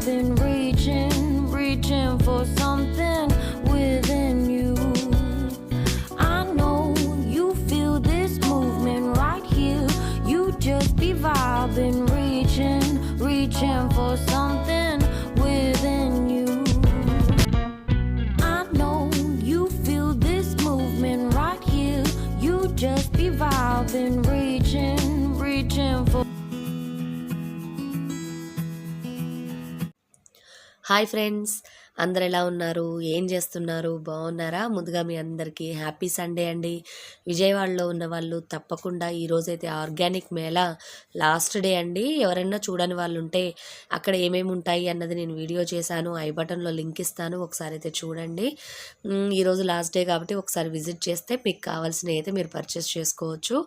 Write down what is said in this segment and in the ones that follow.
been reaching for something within you. I know you feel this movement right here. You just be vibing, reaching for something within you. I know you feel this movement right here. You just be vibing, reaching for. Hi friends, అందరు ఎలా ఉన్నారు? ఏం చేస్తున్నారు? బాగున్నారా? ముందుగా మీ అందరికీ happy Sunday అండి. విజయవాడలో ఉన్న వాళ్ళు తప్పకుండా ఈరోజైతే ఆర్గానిక్ మేళా లాస్ట్ డే అండి. ఎవరైనా చూడని వాళ్ళు ఉంటే అక్కడ ఏమేమి ఉంటాయి అన్నది నేను వీడియో చేశాను, ఐ బటన్లో లింక్ ఇస్తాను, ఒకసారి అయితే చూడండి. ఈరోజు లాస్ట్ డే కాబట్టి ఒకసారి విజిట్ చేస్తే మీకు కావాల్సినవి అయితే మీరు పర్చేస్ చేసుకోవచ్చు.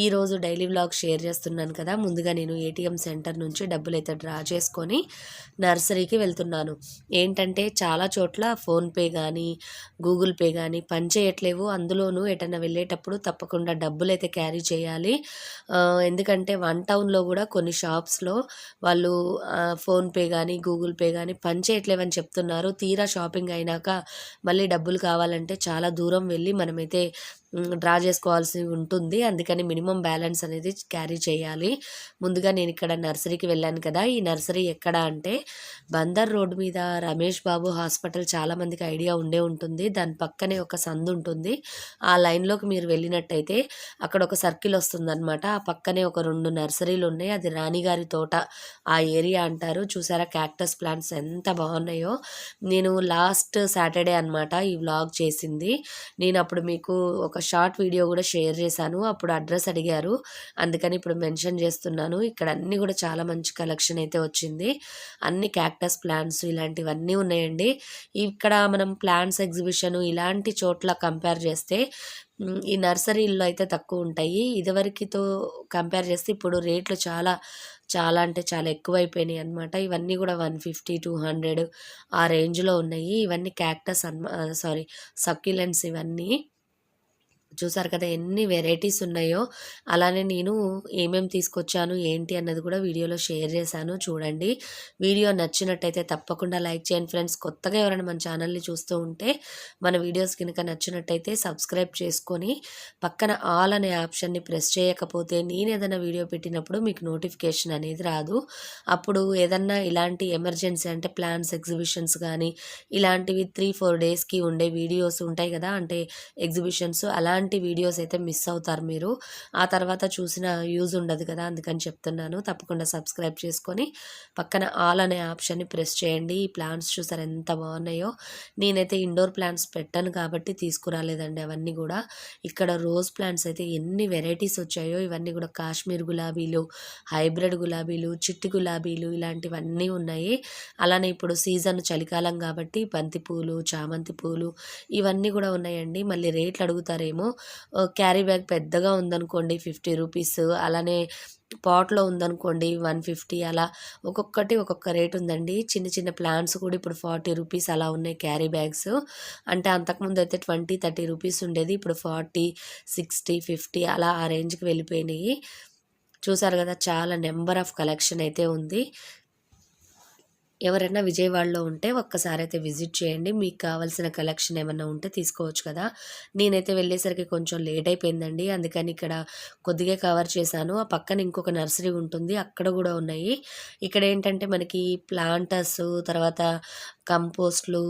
ఈరోజు డైలీ వ్లాగ్ షేర్ చేస్తున్నాను కదా. ముందుగా నేను ఏటీఎం సెంటర్ నుంచి డబ్బులు అయితే డ్రా చేసుకొని నర్సరీకి వెళ్తున్నాను. ఏంటంటే చాలా చోట్ల ఫోన్పే కానీ గూగుల్ పే కానీ పనిచేయట్లేవు. అందులోనూ ఎటన్నా వెళ్ళేటప్పుడు తప్పకుండా డబ్బులు అయితే క్యారీ చేయాలి. ఎందుకంటే వన్ టౌన్లో కూడా కొన్ని షాప్స్లో వాళ్ళు ఫోన్పే కానీ గూగుల్ పే కానీ పనిచేయట్లేవని చెప్తున్నారు. తీరా షాపింగ్ అయినాక మళ్ళీ డబ్బులు కావాలంటే చాలా దూరం వెళ్ళి మనమైతే డ్రా చేసుకోవాల్సి ఉంటుంది. అందుకని మినిమం బ్యాలెన్స్ అనేది క్యారీ చేయాలి. ముందుగా నేను ఇక్కడ నర్సరీకి వెళ్ళాను కదా. ఈ నర్సరీ ఎక్కడ అంటే బందర్ రోడ్డు మీద రమేష్ బాబు హాస్పిటల్, చాలామందికి ఐడియా ఉండే ఉంటుంది. దాని పక్కనే ఒక సందు ఉంటుంది. ఆ లైన్లోకి మీరు వెళ్ళినట్టయితే అక్కడ ఒక సర్కిల్ వస్తుందన్నమాట. ఆ పక్కనే ఒక 2 నర్సరీలు ఉన్నాయి. అది రాణిగారి తోట ఆ ఏరియా అంటారు. చూసారా క్యాక్టస్ ప్లాంట్స్ ఎంత బాగున్నాయో. నేను లాస్ట్ సాటర్డే అనమాట ఈ వ్లాగ్ చేసింది. నేను అప్పుడు మీకు ఒక షార్ట్ వీడియో కూడా షేర్ చేశాను. అప్పుడు అడ్రస్ అడిగారు, అందుకని ఇప్పుడు మెన్షన్ చేస్తున్నాను. ఇక్కడ అన్నీ కూడా చాలా మంచి కలెక్షన్ అయితే వచ్చింది. అన్ని క్యాక్టస్ ప్లాంట్స్ ఇలాంటివన్నీ ఉన్నాయండి. ఇక్కడ మనం ప్లాంట్స్ ఎగ్జిబిషన్ ఇలాంటి చోట్ల కంపేర్ చేస్తే ఈ నర్సరీల్లో అయితే తక్కువ ఉంటాయి. ఇదివరకుతో కంపేర్ చేస్తే ఇప్పుడు రేట్లు చాలా అంటే చాలా ఎక్కువైపోయినాయి అనమాట. ఇవన్నీ కూడా 150-200 ఆ రేంజ్లో ఉన్నాయి. ఇవన్నీ క్యాక్టస్ సక్యులెంట్స్ ఇవన్నీ చూసారు కదా ఎన్ని వెరైటీస్ ఉన్నాయో. అలానే నేను ఏమేమి తీసుకొచ్చాను ఏంటి అన్నది కూడా వీడియోలో షేర్ చేశాను, చూడండి. వీడియో నచ్చినట్టయితే తప్పకుండా లైక్ చేయండి ఫ్రెండ్స్. కొత్తగా ఎవరైనా మన ఛానల్ని చూస్తూ ఉంటే మన వీడియోస్ కనుక నచ్చినట్టయితే సబ్స్క్రైబ్ చేసుకొని పక్కన ఆల్ అనే ఆప్షన్ని ప్రెస్ చేయకపోతే నేను ఏదైనా వీడియో పెట్టినప్పుడు మీకు నోటిఫికేషన్ అనేది రాదు. అప్పుడు ఏదన్నా ఇలాంటి ఎమర్జెన్సీ అంటే ప్లాన్స్ ఎగ్జిబిషన్స్ కానీ ఇలాంటివి 3-4 డేస్కి ఉండే వీడియోస్ ఉంటాయి కదా, అంటే ఎగ్జిబిషన్స్ అలాంటి వీడియోస్ అయితే మిస్ అవుతారు మీరు. ఆ తర్వాత చూసిన యూజ్ ఉండదు కదా, అందుకని చెప్తున్నాను. తప్పకుండా సబ్స్క్రైబ్ చేసుకొని పక్కన ఆల్ అనే ఆప్షన్ని ప్రెస్ చేయండి. ఈ ప్లాంట్స్ చూసారు ఎంత బాగున్నాయో. నేనైతే ఇండోర్ ప్లాంట్స్ పెట్టాను కాబట్టి తీసుకురాలేదండి అవన్నీ కూడా. ఇక్కడ రోజ్ ప్లాంట్స్ అయితే ఎన్ని వెరైటీస్ వచ్చాయో. ఇవన్నీ కూడా కాశ్మీర్ గులాబీలు, హైబ్రిడ్ గులాబీలు, చిట్టి గులాబీలు ఇలాంటివన్నీ ఉన్నాయి. అలానే ఇప్పుడు సీజన్ చలికాలం కాబట్టి బంతిపూలు, చామంతి పూలు ఇవన్నీ కూడా ఉన్నాయండి. మళ్ళీ రేట్లు అడుగుతారేమో. క్యారీ బ్యాగ్ పెద్దగా ఉందనుకోండి 50 రూపీస్, అలానే పాట్లో ఉందనుకోండి 150, అలా ఒక్కొక్కటి ఒక్కొక్క రేట్ ఉందండి. చిన్న చిన్న ప్లాంట్స్ కూడా ఇప్పుడు 40 రూపీస్ అలా ఉన్నాయి క్యారీ బ్యాగ్స్. అంటే అంతకుముందు అయితే 20-30 రూపీస్ ఉండేది. ఇప్పుడు 40, 60, 50 అలా ఆ రేంజ్కి వెళ్ళిపోయినాయి. చూసారు కదా చాలా నెంబర్ ఆఫ్ కలెక్షన్ అయితే ఉంది. ఎవరైనా విజయవాడలో ఉంటే ఒక్కసారి అయితే విజిట్ చేయండి. మీకు కావాల్సిన కలెక్షన్ ఏమన్నా ఉంటే తీసుకోవచ్చు కదా. నేనైతే వెళ్ళేసరికి కొంచెం లేట్ అయిపోయిందండి, అందుకని ఇక్కడ కొద్దిగా కవర్ చేశాను. ఆ పక్కన ఇంకొక నర్సరీ ఉంటుంది, అక్కడ కూడా ఉన్నాయి. ఇక్కడ ఏంటంటే మనకి ప్లాంటర్స్, తర్వాత కంపోస్ట్లు,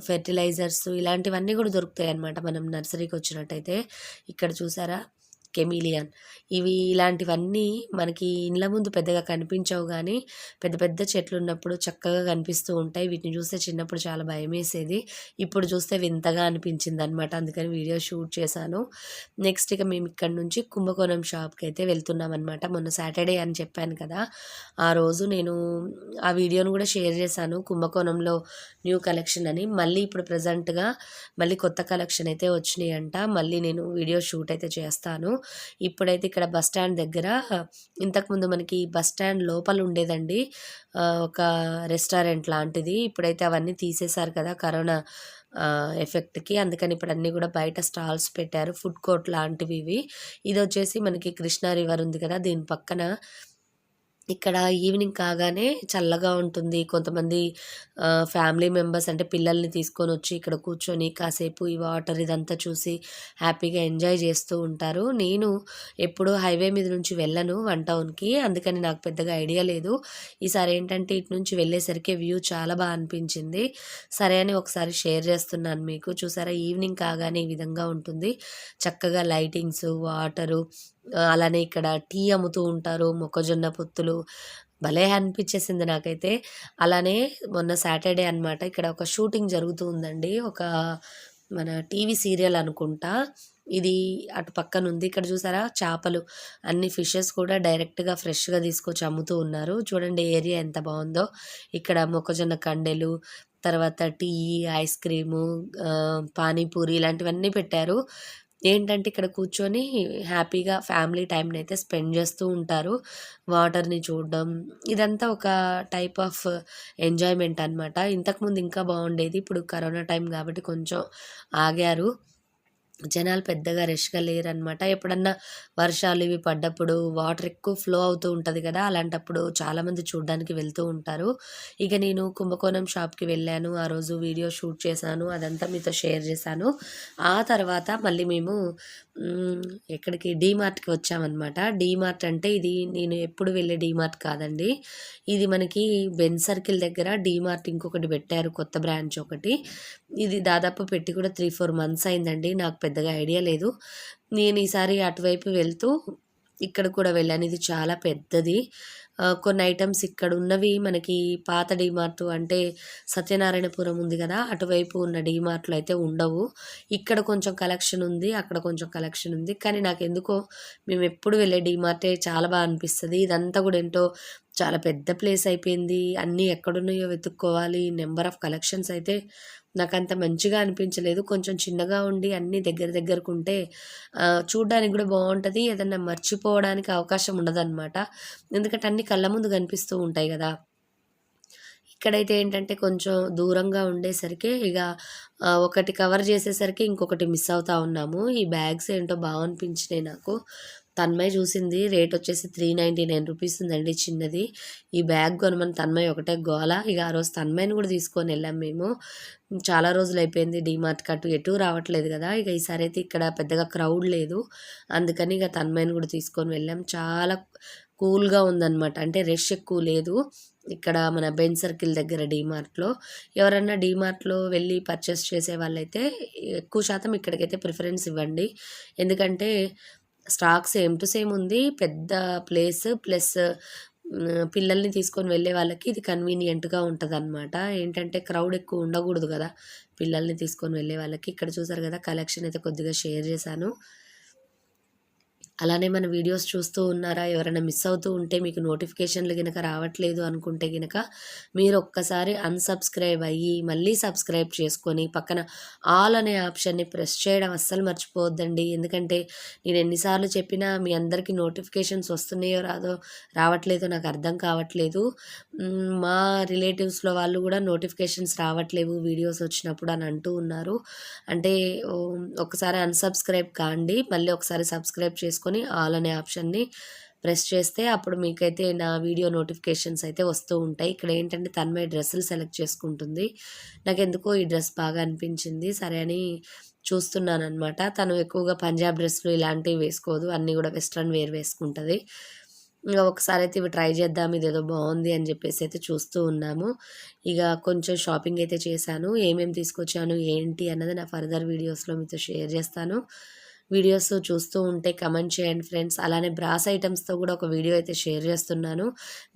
ఫెర్టిలైజర్స్ ఇలాంటివన్నీ కూడా దొరుకుతాయి అన్నమాట మనం నర్సరీకి వచ్చినట్టయితే. ఇక్కడ చూసారా కెమిలియన్, ఇలాంటివన్నీ మనకి ఇండ్ల ముందు పెద్దగా కనిపించవు, కానీ పెద్ద పెద్ద చెట్లు ఉన్నప్పుడు చక్కగా కనిపిస్తూ ఉంటాయి. వీటిని చూస్తే చిన్నప్పుడు చాలా భయం వేసేది, ఇప్పుడు చూస్తే వింతగా అనిపించింది అనమాట. అందుకని వీడియో షూట్ చేశాను. నెక్స్ట్ ఇక మేము ఇక్కడ నుంచి కుంభకోణం షాప్కి అయితే వెళ్తున్నాం అనమాట. మొన్న సాటర్డే అని చెప్పాను కదా, ఆ రోజు నేను ఆ వీడియోను కూడా షేర్ చేశాను. కుంభకోణంలో న్యూ కలెక్షన్ అని మళ్ళీ ఇప్పుడు ప్రజెంట్గా మళ్ళీ కొత్త కలెక్షన్ అయితే వచ్చినాయి అంట. మళ్ళీ నేను వీడియో షూట్ అయితే చేస్తాను. ఇప్పుడైతే ఇక్కడ బస్ స్టాండ్ దగ్గర, ఇంతకుముందు మనకి బస్ స్టాండ్ లోపల ఉండేదండి ఒక రెస్టారెంట్ లాంటిది. ఇప్పుడైతే అవన్నీ తీసేశారు కదా కరోనా ఎఫెక్ట్కి, అందుకని ఇప్పుడు అన్నీ కూడా బయట స్టాల్స్ పెట్టారు, ఫుడ్ కోర్ట్ లాంటివి ఇవి. ఇది వచ్చేసి మనకి కృష్ణా రివర్ ఉంది కదా, దీని పక్కన ఇక్కడ ఈవినింగ్ కాగానే చల్లగా ఉంటుంది. కొంతమంది ఫ్యామిలీ మెంబర్స్ అంటే పిల్లల్ని తీసుకొనొచ్చి ఇక్కడ కూర్చొని కాసేపు ఈ వాటర్ ఇదంతా చూసి హ్యాపీగా ఎంజాయ్ చేస్తూ ఉంటారు. నేను ఎప్పుడూ హైవే మీద నుంచి వెళ్ళను వన్ టౌన్‌కి. అందుకని నాకు పెద్దగా ఐడియా లేదు. ఈసారి ఏంటంటే ఇటు నుంచి వెళ్ళేసరికి వ్యూ చాలా అనిపించింది. సరే అని ఒకసారి షేర్ చేస్తున్నాను మీకు. చూసారా ఈవినింగ్ కాగానే ఈ విధంగా ఉంటుంది. చక్కగా లైటింగ్స్, వాటరు అలానే ఇక్కడ టీ అమ్ముతూ ఉంటారు. మొక్కజొన్న పొత్తులు భలే అనిపించేసింది నాకైతే. అలానే మొన్న సాటర్డే అనమాట. ఇక్కడ ఒక షూటింగ్ జరుగుతూ ఉందండి. ఒక మన టీవీ సీరియల్ అనుకుంటా. ఇది అటు పక్కన ఉంది. ఇక్కడ చూసారా చేపలు అన్ని ఫిషెస్ కూడా డైరెక్ట్‌గా ఫ్రెష్‌గా తీసుకొచ్చి అమ్ముతూ ఉన్నారు. చూడండి ఏరియా ఎంత బావుందో. ఇక్కడ మొక్కజొన్న కండెలు, తర్వాత టీ, ఐస్ క్రీము, పానీపూరి ఇలాంటివన్నీ పెట్టారు. ఏంటంటే ఇక్కడ కూర్చొని హ్యాపీగా ఫ్యామిలీ టైంనైతే స్పెండ్ చేస్తూ ఉంటారు. వాటర్‌ని చూడడం ఇదంతా ఒక టైప్ ఆఫ్ ఎంజాయ్‌మెంట్ అనమాట. ఇంతకుముందు ఇంకా బాగుండేది. ఇప్పుడు కరోనా టైం కాబట్టి కొంచెం ఆగారు. జనాలు పెద్దగా రష్‌గా లేరనమాట. ఎప్పుడన్నా వర్షాలు ఇవి పడ్డప్పుడు వాటర్ ఎక్కువ ఫ్లో అవుతూ ఉంటది కదా! అలాంటప్పుడు చాలామంది చూడ్డానికి వెళ్తూ ఉంటారు. ఇక నేను కుంభకోణం షాప్‌కి వెళ్ళాను. ఆ రోజు వీడియో షూట్ చేశాను. అదంతా మీతో షేర్ చేశాను. ఆ తర్వాత మళ్ళీ మేము ఎక్కడికి డీమార్ట్‌కి వచ్చామనమాట. డీమార్ట్ అంటే ఇది నేను ఎప్పుడు వెళ్ళే డీమార్ట్ కాదండి. ఇది మనకి బెంజ్ సర్కిల్ దగ్గర డీమార్ట్ ఇంకొకటి పెట్టారు కొత్త బ్రాంచ్ ఒకటి. ఇది దాదాపు పెట్టి కూడా 3, 4 మంత్స్ అయిందండి. నాకు పెద్దగా ఐడియా లేదు. నేను ఈసారి అటువైపు వెళ్తూ ఇక్కడ కూడా వెళ్ళాను. ఇది చాలా పెద్దది. కొన్ని ఐటెమ్స్ ఇక్కడ ఉన్నవి మనకి పాత డీమార్ట్ అంటే సత్యనారాయణపురం ఉంది కదా! అటువైపు ఉన్న డీమార్ట్‌లో అయితే ఉండవు. ఇక్కడ కొంచెం కలెక్షన్ ఉంది. అక్కడ కొంచెం కలెక్షన్ ఉంది. కానీ నాకెందుకో మేమెప్పుడు వెళ్ళే డీమార్టే చాలా అనిపిస్తది. ఇదంతా కూడా ఏంటో చాలా పెద్ద ప్లేస్ అయిపోయింది. అన్నీ ఎక్కడున్నాయో వెతుక్కోవాలి. నెంబర్ ఆఫ్ కలెక్షన్స్ అయితే నాకంత మంచిగా అనిపించలేదు. కొంచెం చిన్నగా ఉండి అన్నీ దగ్గరకుంటే చూడ్డానికి కూడా బావుంటది. ఏదన్నా మర్చిపోవడానికి అవకాశం ఉండదనమాట. ఎందుకంటే అన్నీ కళ్ళ ముందు కనిపిస్తూ ఉంటాయి గదా! ఇక్కడైతే ఏంటంటే కొంచెం దూరంగా ఉండేసరికి ఇక ఒకటి కవర్ చేసేసరికి ఇంకొకటి మిస్ అవుతా ఉన్నాము. ఈ బ్యాగ్స్ ఏంటో అనిపించినాయి నాకు. తన్మయ్ చూసింది రేట్ వచ్చేసి 399 రూపీస్ ఉందండి చిన్నది. ఈ బ్యాగ్ కొనమని తన్మయ్ ఒకటే గోల. ఇక ఆ రోజు తన్మయ్‌ని కూడా తీసుకొని వెళ్ళాం మేము. చాలా రోజులైపోయింది డీమార్ట్‌కి ఎటూ రావట్లేదు కదా! ఇక ఈసారి అయితే ఇక్కడ పెద్దగా క్రౌడ్ లేదు. అందుకని ఇక తన్మయ్‌ని కూడా తీసుకొని వెళ్ళాం. చాలా కూల్‌గా ఉందనమాట. అంటే రష్ ఎక్కువ లేదు. ఇక్కడ మన బెంజ్ సర్కిల్ దగ్గర డీమార్ట్‌లో. ఎవరన్నా డీమార్ట్‌లో వెళ్ళి పర్చేస్ చేసే వాళ్ళైతే ఎక్కువ శాతం ఇక్కడికైతే ప్రిఫరెన్స్ ఇవ్వండి. ఎందుకంటే స్టాక్ సేమ్ టు సేమ్ ఉంది. పెద్ద ప్లేస్ ప్లస్ పిల్లల్ని తీసుకొని వెళ్ళే వాళ్ళకి ఇది కన్వీనియంట్‌గా ఉంటదనమాట. ఏంటంటే క్రౌడ్ ఎక్కువ ఉండకూడదు కదా! పిల్లల్ని తీసుకొని వెళ్ళే వాళ్ళకి. ఇక్కడ చూసారు కదా! కలెక్షన్ అయితే కొద్దిగా షేర్ చేశాను. అలానే మన వీడియోస్ చూస్తూ ఉన్నారా? ఎవరైనా మిస్ అవుతూ ఉంటే మీకు నోటిఫికేషన్లు గనక రావట్లేదు అనుకుంటే గనక మీరు ఒక్కసారి అన్‌సబ్స్క్రైబ్ అయ్యి మళ్ళీ సబ్స్క్రైబ్ చేసుకొని పక్కన ఆల్ అనే ఆప్షన్‌ని ప్రెస్ చేయడం అస్సలు మర్చిపోవద్దండి. ఎందుకంటే నేను ఎన్నిసార్లు చెప్పినా మీ అందరికీ నోటిఫికేషన్స్ వస్తున్నాయో రావట్లేదో నాకు అర్థం కావట్లేదు. మా రిలేటివ్స్‌లో వాళ్ళు కూడా నోటిఫికేషన్స్ రావట్లేవు వీడియోస్ వచ్చినప్పుడు అని అంటూ ఉన్నారు. అంటే ఒకసారి అన్‌సబ్స్క్రైబ్ కాండి. మళ్ళీ ఒకసారి సబ్స్క్రైబ్ చేసుకొని ఆల్ అనే ఆప్షన్‌ని ప్రెస్ చేస్తే అప్పుడు మీకైతే నా వీడియో నోటిఫికేషన్స్ అయితే వస్తూ ఉంటాయి. ఇక్కడ ఏంటంటే తన్మయ్ డ్రెస్సులు సెలెక్ట్ చేసుకుంటుంది. నాకెందుకో ఈ డ్రెస్ బాగా అనిపించింది. సరే అని చూస్తున్నాననమాట. తను ఎక్కువగా పంజాబ్ డ్రెస్సులు ఇలాంటివి వేసుకోదు. అన్నీ కూడా వెస్ట్రన్ వేర్ వేసుకుంటది. ఇంక ఒకసారి అయితే ఇవి ట్రై చేద్దాం ఇదేదో బాగుంది అని చెప్పేసి అయితే చూస్తూ ఉన్నాము. ఇక కొంచెం షాపింగ్ అయితే చేశాను. ఏమేమి తీసుకొచ్చాను ఏంటి అన్నది నా ఫర్దర్ వీడియోస్‌లో మీతో షేర్ చేస్తాను. వీడియోస్ చూస్తూ ఉంటే కమెంట్ చేయండి ఫ్రెండ్స్. అలానే బ్రాస్ ఐటమ్స్‌తో కూడా ఒక వీడియో అయితే షేర్ చేస్తున్నాను.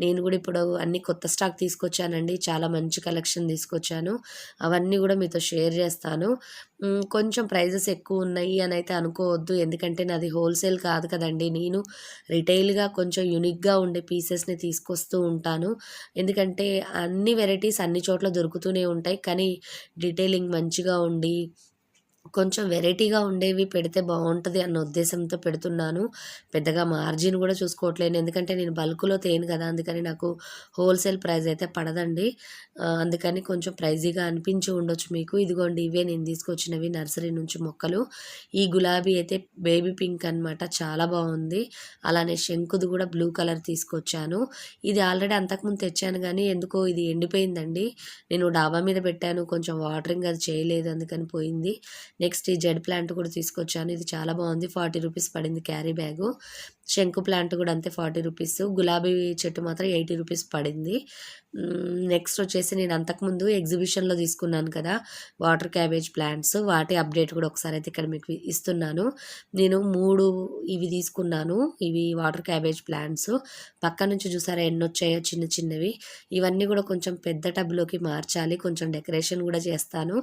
నేను కూడా ఇప్పుడు అన్ని కొత్త స్టాక్ తీసుకొచ్చానండి. చాలా మంచి కలెక్షన్ తీసుకొచ్చాను. అవన్నీ కూడా మీతో షేర్ చేస్తాను. కొంచెం ప్రైజెస్ ఎక్కువ ఉన్నాయి అని అయితే అనుకోవద్దు. ఎందుకంటే నాది హోల్సేల్ కాదు కదండీ. నేను రిటైల్‌గా కొంచెం యూనిక్‌గా ఉండే పీసెస్‌ని తీసుకొస్తూ ఉంటాను. ఎందుకంటే అన్ని వెరైటీస్ అన్ని చోట్ల దొరుకుతూనే ఉంటాయి. కానీ డీటెయిలింగ్ మంచిగా ఉండి కొంచెం వెరైటీగా ఉండేవి పెడితే బాగుంటుంది అన్న ఉద్దేశంతో పెడుతున్నాను. పెద్దగా మార్జిన్ కూడా చూసుకోవట్లేను, ఎందుకంటే నేను బల్క్లో తేను కదా, అందుకని నాకు హోల్సేల్ ప్రైస్ అయితే పడదండి. అందుకని కొంచెం ప్రైజీగా అనిపించి ఉండొచ్చు మీకు. ఇదిగోండి, ఇవే నేను తీసుకొచ్చినవి నర్సరీ నుంచి మొక్కలు. ఈ గులాబీ అయితే బేబీ పింక్ అనమాట, చాలా బాగుంది. అలానే శంకుది కూడా బ్లూ కలర్ తీసుకొచ్చాను. ఇది ఆల్రెడీ అంతకుముందు తెచ్చాను కానీ ఎందుకో ఇది ఎండిపోయిందండి. నేను డాబా మీద పెట్టాను, కొంచెం వాటరింగ్ అది చేయలేదు, అందుకని పోయింది. నెక్స్ట్ ఈ జెడ్ ప్లాంట్ కూడా తీసుకొచ్చాను. ఇది చాలా బాగుంది, 40 రూపీస్ పడింది క్యారీ బ్యాగు. శంకు ప్లాంట్ కూడా అంతే 40 రూపీస్. గులాబీ చెట్టు మాత్రం 80 రూపీస్ పడింది. నెక్స్ట్ వచ్చేసి నేను అంతకుముందు ఎగ్జిబిషన్లో తీసుకున్నాను కదా వాటర్ క్యాబేజ్ ప్లాంట్స్, వాటి అప్డేట్ కూడా ఒకసారి అయితే ఇక్కడ మీకు ఇస్తున్నాను. నేను 3 ఇవి తీసుకున్నాను, ఇవి వాటర్ క్యాబేజ్ ప్లాంట్స్. పక్క నుంచి చూసారా ఎన్ని వచ్చాయో చిన్న చిన్నవి. ఇవన్నీ కూడా కొంచెం పెద్ద టబ్లోకి మార్చాలి, కొంచెం డెకరేషన్ కూడా చేస్తాను.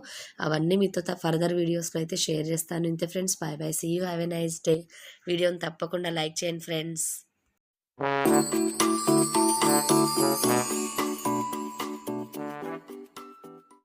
అవన్నీ మీతో ఫర్దర్ వీడియోస్లో అయితే షేర్ చేస్తాను. ఇంతే friends, bye bye, see you, have a nice day. వీడియోని తప్పకుండా లైక్ చేయండి ఫ్రెండ్స్.